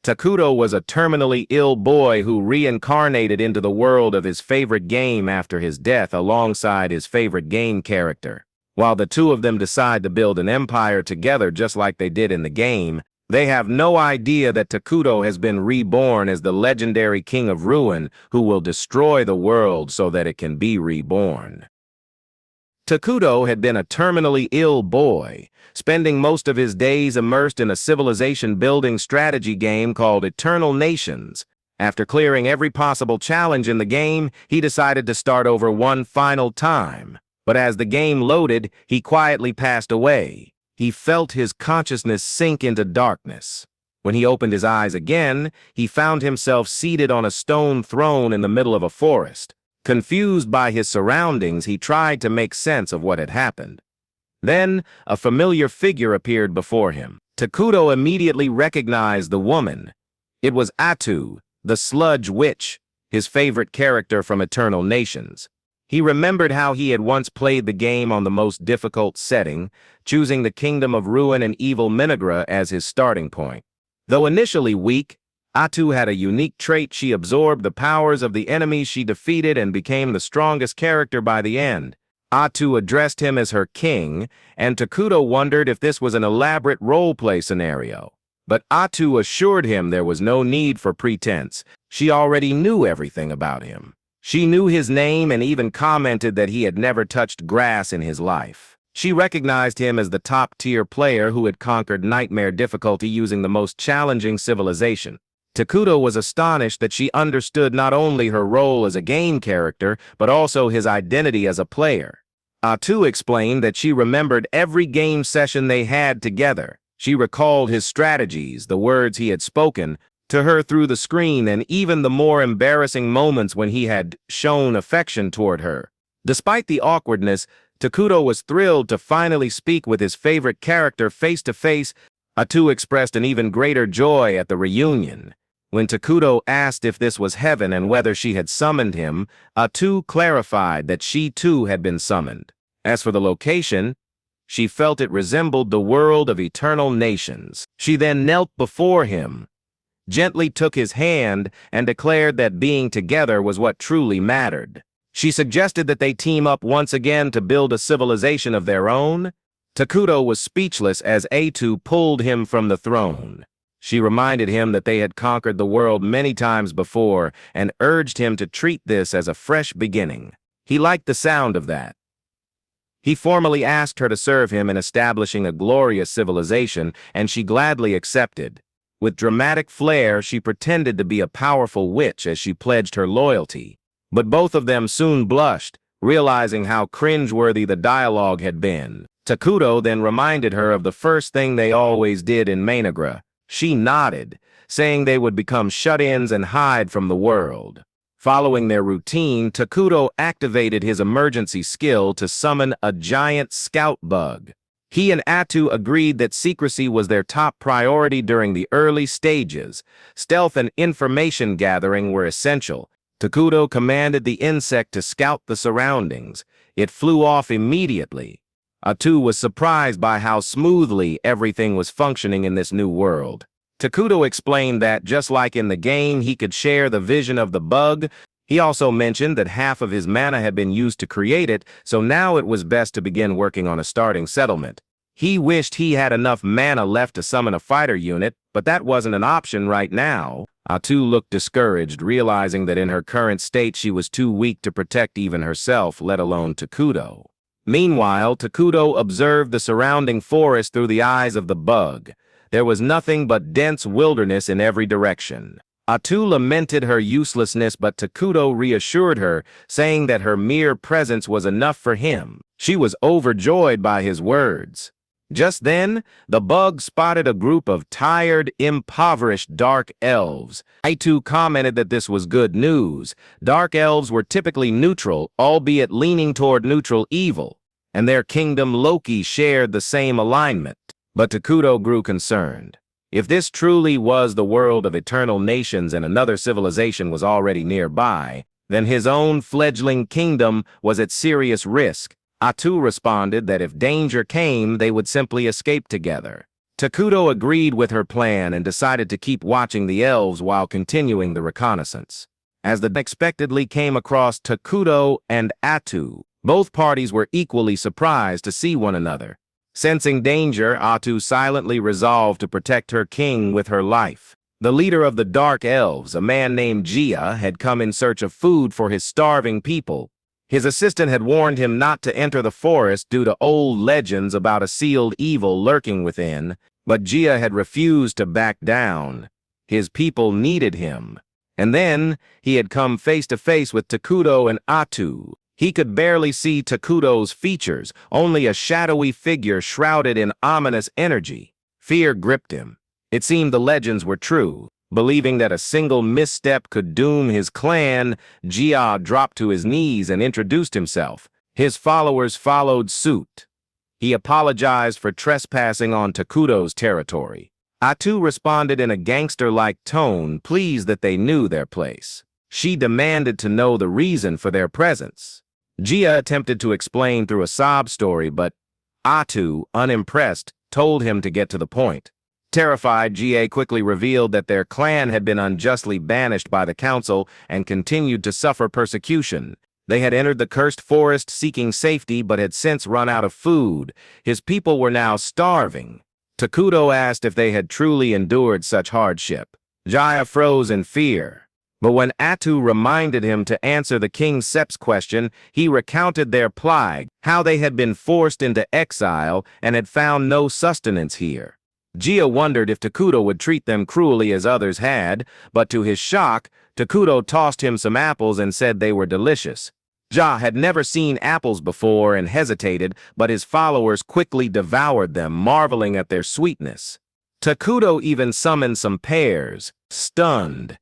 Takuto was a terminally ill boy who reincarnated into the world of his favorite game after his death alongside his favorite game character. While the two of them decide to build an empire together just like they did in the game, they have no idea that Takuto has been reborn as the legendary king of ruin who will destroy the world so that it can be reborn. Takuto had been a terminally ill boy, spending most of his days immersed in a civilization-building strategy game called Eternal Nations. After clearing every possible challenge in the game, he decided to start over one final time. But as the game loaded, he quietly passed away. He felt his consciousness sink into darkness. When he opened his eyes again, he found himself seated on a stone throne in the middle of a forest. Confused by his surroundings, he tried to make sense of what had happened. Then, a familiar figure appeared before him. Takuto immediately recognized the woman. It was Atou, the sludge witch, his favorite character from Eternal Nations. He remembered how he had once played the game on the most difficult setting, choosing the kingdom of ruin and evil Mynoghra as his starting point. Though initially weak, Atou had a unique trait. She absorbed the powers of the enemies she defeated and became the strongest character by the end. Atou addressed him as her king, and Takuto wondered if this was an elaborate role-play scenario. But Atou assured him there was no need for pretense. She already knew everything about him. She knew his name and even commented that he had never touched grass in his life. She recognized him as the top-tier player who had conquered nightmare difficulty using the most challenging civilization. Takuto was astonished that she understood not only her role as a game character, but also his identity as a player. Atou explained that she remembered every game session they had together. She recalled his strategies, the words he had spoken to her through the screen, and even the more embarrassing moments when he had shown affection toward her. Despite the awkwardness, Takuto was thrilled to finally speak with his favorite character face to face. Atou expressed an even greater joy at the reunion. When Takuto asked if this was heaven and whether she had summoned him, Atou clarified that she too had been summoned. As for the location, she felt it resembled the world of Eternal Nations. She then knelt before him, gently took his hand, and declared that being together was what truly mattered. She suggested that they team up once again to build a civilization of their own. Takuto was speechless as Atou pulled him from the throne. She reminded him that they had conquered the world many times before and urged him to treat this as a fresh beginning. He liked the sound of that. He formally asked her to serve him in establishing a glorious civilization, and she gladly accepted. With dramatic flair, she pretended to be a powerful witch as she pledged her loyalty. But both of them soon blushed, realizing how cringeworthy the dialogue had been. Takuto then reminded her of the first thing they always did in Mynoghra. She nodded, saying they would become shut-ins and hide from the world. Following their routine, Takuto activated his emergency skill to summon a giant scout bug. He and Atou agreed that secrecy was their top priority during the early stages. Stealth and information gathering were essential. Takuto commanded the insect to scout the surroundings. It flew off immediately. Atou was surprised by how smoothly everything was functioning in this new world. Takuto explained that, just like in the game, he could share the vision of the bug. He also mentioned that half of his mana had been used to create it, so now it was best to begin working on a starting settlement. He wished he had enough mana left to summon a fighter unit, but that wasn't an option right now. Atou looked discouraged, realizing that in her current state she was too weak to protect even herself, let alone Takuto. Meanwhile, Takuto observed the surrounding forest through the eyes of the bug. There was nothing but dense wilderness in every direction. Atou lamented her uselessness, but Takuto reassured her, saying that her mere presence was enough for him. She was overjoyed by his words. Just then, the bug spotted a group of tired, impoverished dark elves. Atou commented that this was good news. Dark elves were typically neutral, albeit leaning toward neutral evil, and their kingdom Loki shared the same alignment. But Takuto grew concerned. If this truly was the world of Eternal Nations and another civilization was already nearby, then his own fledgling kingdom was at serious risk. Atou responded that if danger came, they would simply escape together. Takuto agreed with her plan and decided to keep watching the elves while continuing the reconnaissance. As they unexpectedly came across Takuto and Atou, both parties were equally surprised to see one another. Sensing danger, Atou silently resolved to protect her king with her life. The leader of the Dark Elves, a man named Gia, had come in search of food for his starving people. His assistant had warned him not to enter the forest due to old legends about a sealed evil lurking within, but Gia had refused to back down. His people needed him. And then he had come face to face with Takuto and Atou. He could barely see Takuto's features, only a shadowy figure shrouded in ominous energy. Fear gripped him. It seemed the legends were true. Believing that a single misstep could doom his clan, Gia dropped to his knees and introduced himself. His followers followed suit. He apologized for trespassing on Takuto's territory. Atou responded in a gangster-like tone, pleased that they knew their place. She demanded to know the reason for their presence. Gia attempted to explain through a sob story, but Atou, unimpressed, told him to get to the point. Terrified, Gia quickly revealed that their clan had been unjustly banished by the council and continued to suffer persecution. They had entered the cursed forest seeking safety but had since run out of food. His people were now starving. Takuto asked if they had truly endured such hardship. Gia froze in fear. But when Atou reminded him to answer the King Sep's question, he recounted their plight, how they had been forced into exile and had found no sustenance here. Gia wondered if Takuto would treat them cruelly as others had, but to his shock, Takuto tossed him some apples and said they were delicious. Gia had never seen apples before and hesitated, but his followers quickly devoured them, marveling at their sweetness. Takuto even summoned some pears, stunned.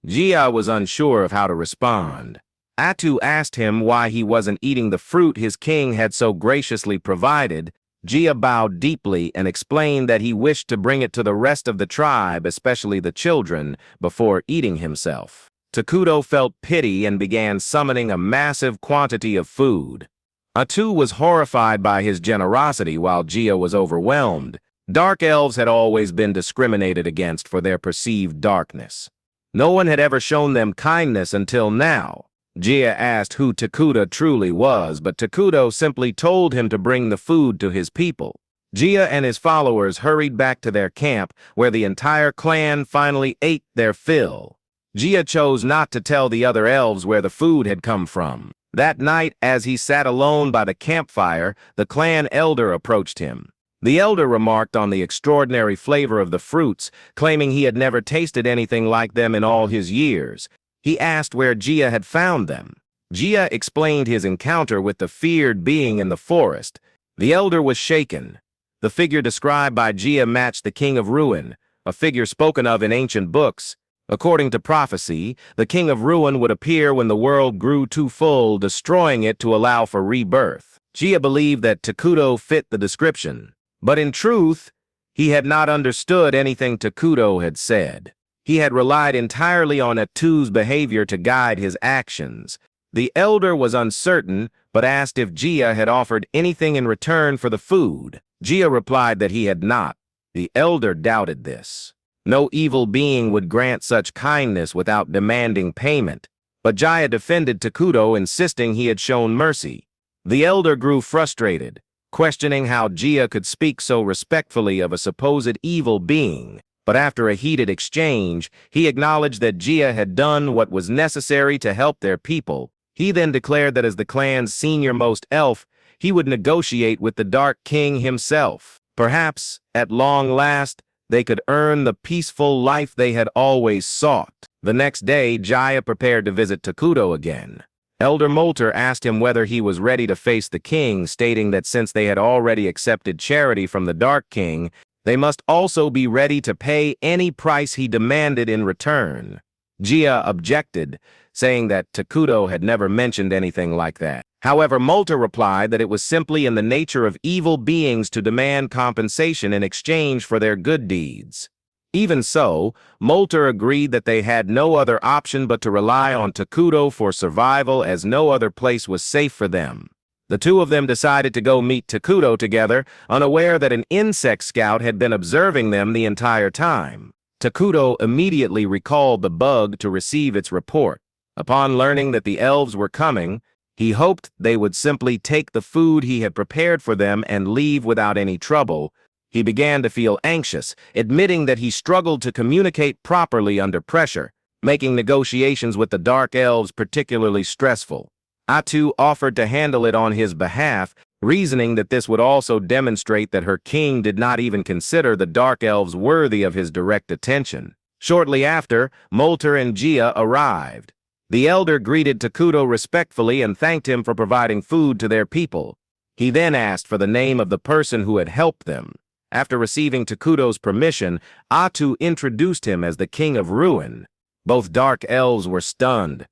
Gia was unsure of how to respond. Atou asked him why he wasn't eating the fruit his king had so graciously provided. Gia bowed deeply and explained that he wished to bring it to the rest of the tribe, especially the children, before eating himself. Takuto felt pity and began summoning a massive quantity of food. Atou was horrified by his generosity while Gia was overwhelmed. Dark elves had always been discriminated against for their perceived darkness. No one had ever shown them kindness until now. Gia asked who Takuto truly was, but Takuto simply told him to bring the food to his people. Gia and his followers hurried back to their camp, where the entire clan finally ate their fill. Gia chose not to tell the other elves where the food had come from. That night, as he sat alone by the campfire, the clan elder approached him. The elder remarked on the extraordinary flavor of the fruits, claiming he had never tasted anything like them in all his years. He asked where Gia had found them. Gia explained his encounter with the feared being in the forest. The elder was shaken. The figure described by Gia matched the King of Ruin, a figure spoken of in ancient books. According to prophecy, the King of Ruin would appear when the world grew too full, destroying it to allow for rebirth. Gia believed that Takuto fit the description. But in truth, he had not understood anything Takuto had said. He had relied entirely on Atou's behavior to guide his actions. The elder was uncertain, but asked if Gia had offered anything in return for the food. Gia replied that he had not. The elder doubted this. No evil being would grant such kindness without demanding payment. But Gia defended Takuto, insisting he had shown mercy. The elder grew frustrated, questioning how Gia could speak so respectfully of a supposed evil being. But after a heated exchange, he acknowledged that Gia had done what was necessary to help their people. He then declared that as the clan's senior-most elf, he would negotiate with the Dark King himself. Perhaps, at long last, they could earn the peaceful life they had always sought. The next day, Gia prepared to visit Takuto again. Elder Molter asked him whether he was ready to face the king, stating that since they had already accepted charity from the Dark King, they must also be ready to pay any price he demanded in return. Gia objected, saying that Takuto had never mentioned anything like that. However, Molter replied that it was simply in the nature of evil beings to demand compensation in exchange for their good deeds. Even so, Molter agreed that they had no other option but to rely on Takuto for survival, as no other place was safe for them. The two of them decided to go meet Takuto together, unaware that an insect scout had been observing them the entire time. Takuto immediately recalled the bug to receive its report. Upon learning that the elves were coming, he hoped they would simply take the food he had prepared for them and leave without any trouble. He began to feel anxious, admitting that he struggled to communicate properly under pressure, making negotiations with the dark elves particularly stressful. Atou offered to handle it on his behalf, reasoning that this would also demonstrate that her king did not even consider the dark elves worthy of his direct attention. Shortly after, Molter and Gia arrived. The elder greeted Takuto respectfully and thanked him for providing food to their people. He then asked for the name of the person who had helped them. After receiving Takuto's permission, Atou introduced him as the King of Ruin. Both dark elves were stunned,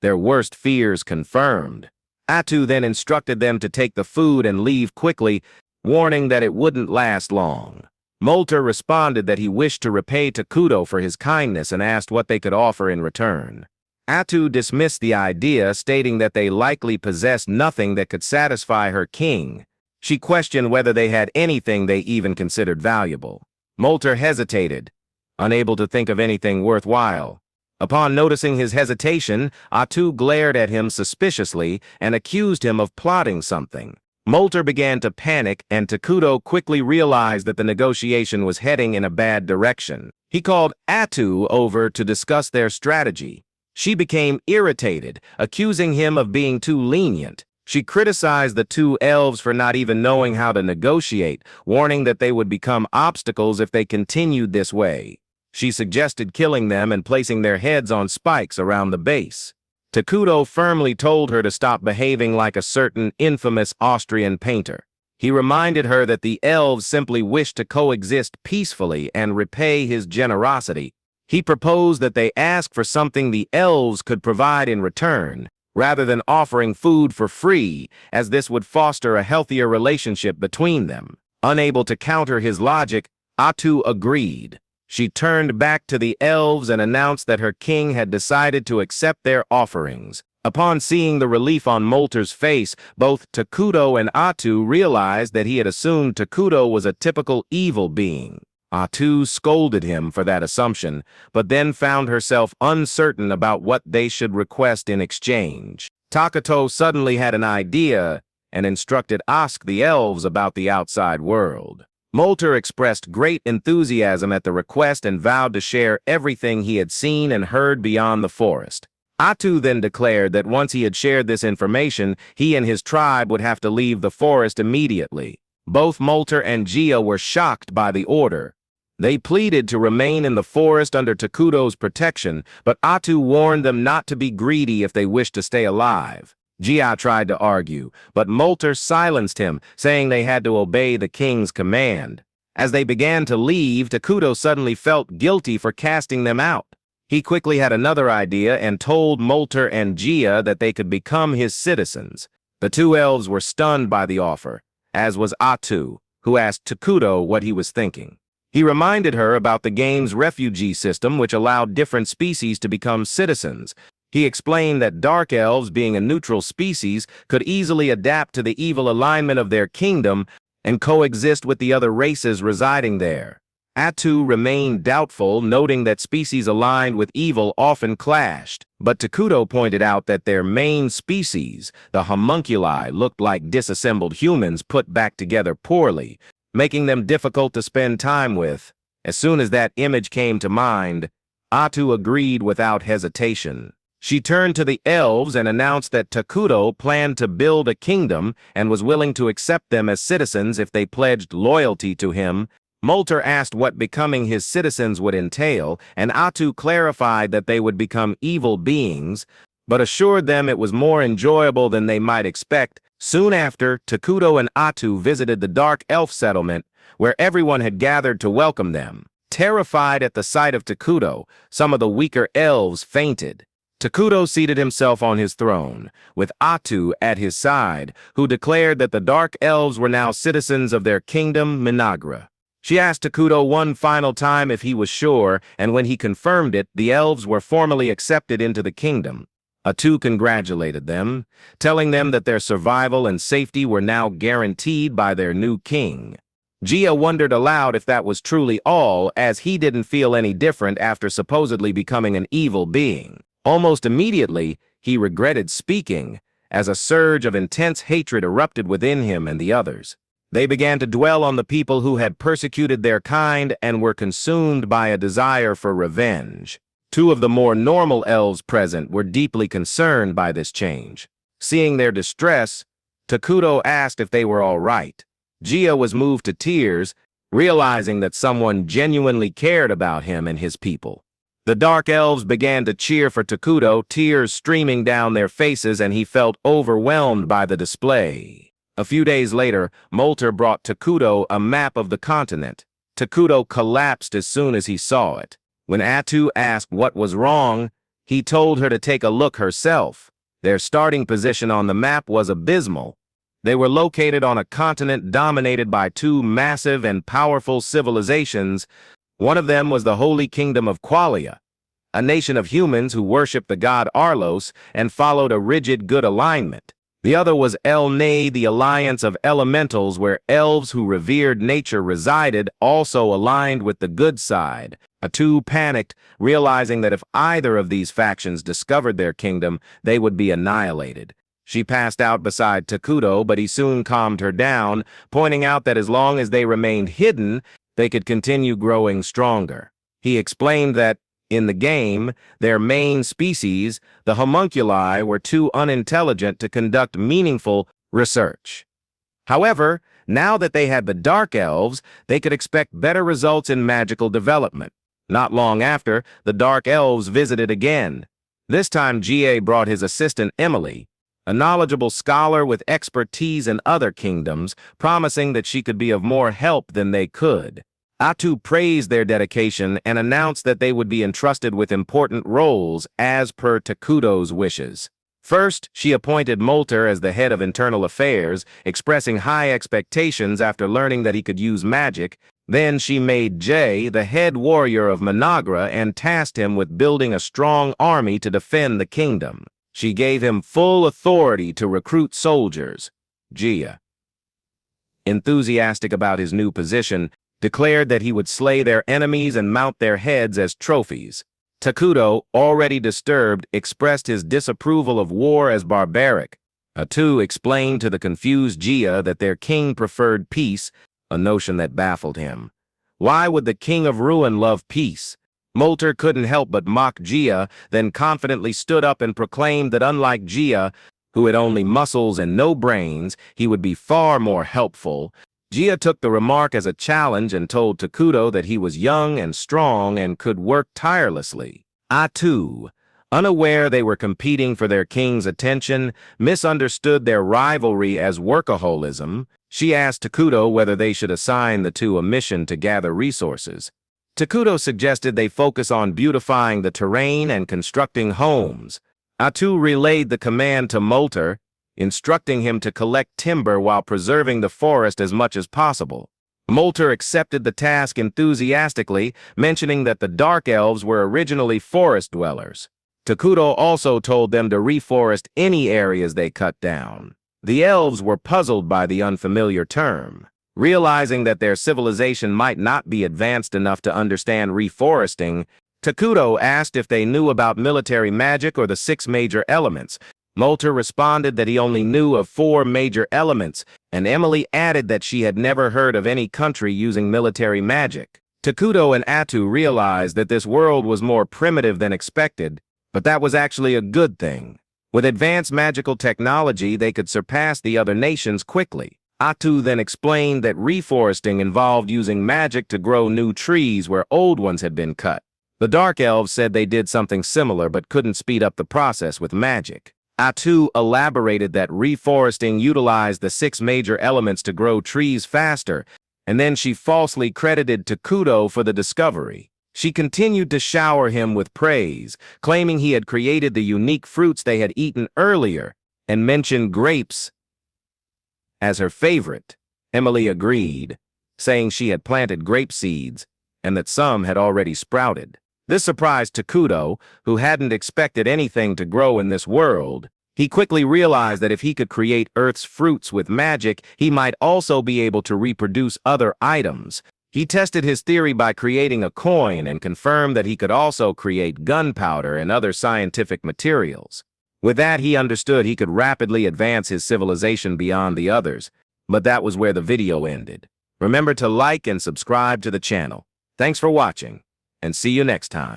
their worst fears confirmed. Atou then instructed them to take the food and leave quickly, warning that it wouldn't last long. Molter responded that he wished to repay Takuto for his kindness and asked what they could offer in return. Atou dismissed the idea, stating that they likely possessed nothing that could satisfy her king. She questioned whether they had anything they even considered valuable. Molter hesitated, unable to think of anything worthwhile. Upon noticing his hesitation, Atou glared at him suspiciously and accused him of plotting something. Molter began to panic, and Takuto quickly realized that the negotiation was heading in a bad direction. He called Atou over to discuss their strategy. She became irritated, accusing him of being too lenient. She criticized the two elves for not even knowing how to negotiate, warning that they would become obstacles if they continued this way. She suggested killing them and placing their heads on spikes around the base. Takuto firmly told her to stop behaving like a certain infamous Austrian painter. He reminded her that the elves simply wished to coexist peacefully and repay his generosity. He proposed that they ask for something the elves could provide in return, rather than offering food for free, as this would foster a healthier relationship between them. Unable to counter his logic, Atou agreed. She turned back to the elves and announced that her king had decided to accept their offerings. Upon seeing the relief on Molter's face, both Takuto and Atou realized that he had assumed Takuto was a typical evil being. Atou scolded him for that assumption, but then found herself uncertain about what they should request in exchange. Takuto suddenly had an idea and instructed Ask the elves about the outside world. Molter expressed great enthusiasm at the request and vowed to share everything he had seen and heard beyond the forest. Atou then declared that once he had shared this information, he and his tribe would have to leave the forest immediately. Both Molter and Gia were shocked by the order. They pleaded to remain in the forest under Takuto's protection, but Atou warned them not to be greedy if they wished to stay alive. Gia tried to argue, but Molter silenced him, saying they had to obey the king's command. As they began to leave, Takuto suddenly felt guilty for casting them out. He quickly had another idea and told Molter and Gia that they could become his citizens. The two elves were stunned by the offer, as was Atou, who asked Takuto what he was thinking. He reminded her about the game's refugee system, which allowed different species to become citizens. He explained that dark elves, being a neutral species, could easily adapt to the evil alignment of their kingdom and coexist with the other races residing there. Atou remained doubtful, noting that species aligned with evil often clashed, but Takuto pointed out that their main species, the homunculi, looked like disassembled humans put back together poorly, making them difficult to spend time with. As soon as that image came to mind, Atou agreed without hesitation. She turned to the elves and announced that Takuto planned to build a kingdom and was willing to accept them as citizens if they pledged loyalty to him. Molter asked what becoming his citizens would entail, and Atou clarified that they would become evil beings, but assured them it was more enjoyable than they might expect. Soon after, Takuto and Atou visited the dark elf settlement, where everyone had gathered to welcome them. Terrified at the sight of Takuto, some of the weaker elves fainted. Takuto seated himself on his throne, with Atou at his side, who declared that the dark elves were now citizens of their kingdom, Mynoghra. She asked Takuto one final time if he was sure, and when he confirmed it, the elves were formally accepted into the kingdom. Atou congratulated them, telling them that their survival and safety were now guaranteed by their new king. Gia wondered aloud if that was truly all, as he didn't feel any different after supposedly becoming an evil being. Almost immediately, he regretted speaking, as a surge of intense hatred erupted within him and the others. They began to dwell on the people who had persecuted their kind and were consumed by a desire for revenge. Two of the more normal elves present were deeply concerned by this change. Seeing their distress, Takuto asked if they were all right. Gia was moved to tears, realizing that someone genuinely cared about him and his people. The dark elves began to cheer for Takuto, tears streaming down their faces, and he felt overwhelmed by the display. A few days later, Molter brought Takuto a map of the continent. Takuto collapsed as soon as he saw it. When Atou asked what was wrong, he told her to take a look herself. Their starting position on the map was abysmal. They were located on a continent dominated by two massive and powerful civilizations. One of them was the Holy Kingdom of Qualia, a nation of humans who worshipped the god Arlos and followed a rigid good alignment. The other was El-Nay, the alliance of elementals, where elves who revered nature resided, also aligned with the good side. Atou panicked, realizing that if either of these factions discovered their kingdom, they would be annihilated. She passed out beside Takuto, but he soon calmed her down, pointing out that as long as they remained hidden, they could continue growing stronger. He explained that, in the game, their main species, the homunculi, were too unintelligent to conduct meaningful research. However, now that they had the Dark Elves, they could expect better results in magical development. Not long after, the Dark Elves visited again. This time Ga brought his assistant Emily, a knowledgeable scholar with expertise in other kingdoms, promising that she could be of more help than they could. Atou praised their dedication and announced that they would be entrusted with important roles as per Takuto's wishes. First, she appointed Molter as the head of internal affairs, expressing high expectations after learning that he could use magic. Then she made Jay the head warrior of Mynoghra and tasked him with building a strong army to defend the kingdom. She gave him full authority to recruit soldiers. Gia, enthusiastic about his new position, declared that he would slay their enemies and mount their heads as trophies. Takuto, already disturbed, expressed his disapproval of war as barbaric. Atou explained to the confused Gia that their king preferred peace, a notion that baffled him. Why would the king of ruin love peace? Molter couldn't help but mock Gia, then confidently stood up and proclaimed that unlike Gia, who had only muscles and no brains, he would be far more helpful. Gia took the remark as a challenge and told Takuto that he was young and strong and could work tirelessly. Atou, unaware they were competing for their king's attention, misunderstood their rivalry as workaholism. She asked Takuto whether they should assign the two a mission to gather resources. Takuto suggested they focus on beautifying the terrain and constructing homes. Atou relayed the command to Molter, instructing him to collect timber while preserving the forest as much as possible. Molter accepted the task enthusiastically, mentioning that the Dark Elves were originally forest dwellers. Takuto also told them to reforest any areas they cut down. The elves were puzzled by the unfamiliar term. Realizing that their civilization might not be advanced enough to understand reforesting, Takuto asked if they knew about military magic or the 6 major elements. Molter responded that he only knew of 4 major elements, and Emily added that she had never heard of any country using military magic. Takuto and Atou realized that this world was more primitive than expected, but that was actually a good thing. With advanced magical technology, they could surpass the other nations quickly. Atou then explained that reforesting involved using magic to grow new trees where old ones had been cut. The Dark Elves said they did something similar but couldn't speed up the process with magic. Atou elaborated that reforesting utilized the 6 major elements to grow trees faster, and then she falsely credited Takuto for the discovery. She continued to shower him with praise, claiming he had created the unique fruits they had eaten earlier, and mentioned grapes as her favorite. Emily agreed, saying she had planted grape seeds and that some had already sprouted. This surprised Takuto, who hadn't expected anything to grow in this world. He quickly realized that if he could create Earth's fruits with magic, he might also be able to reproduce other items. He tested his theory by creating a coin and confirmed that he could also create gunpowder and other scientific materials. With that, he understood he could rapidly advance his civilization beyond the others. But that was where the video ended. Remember to like and subscribe to the channel. Thanks for watching, and see you next time.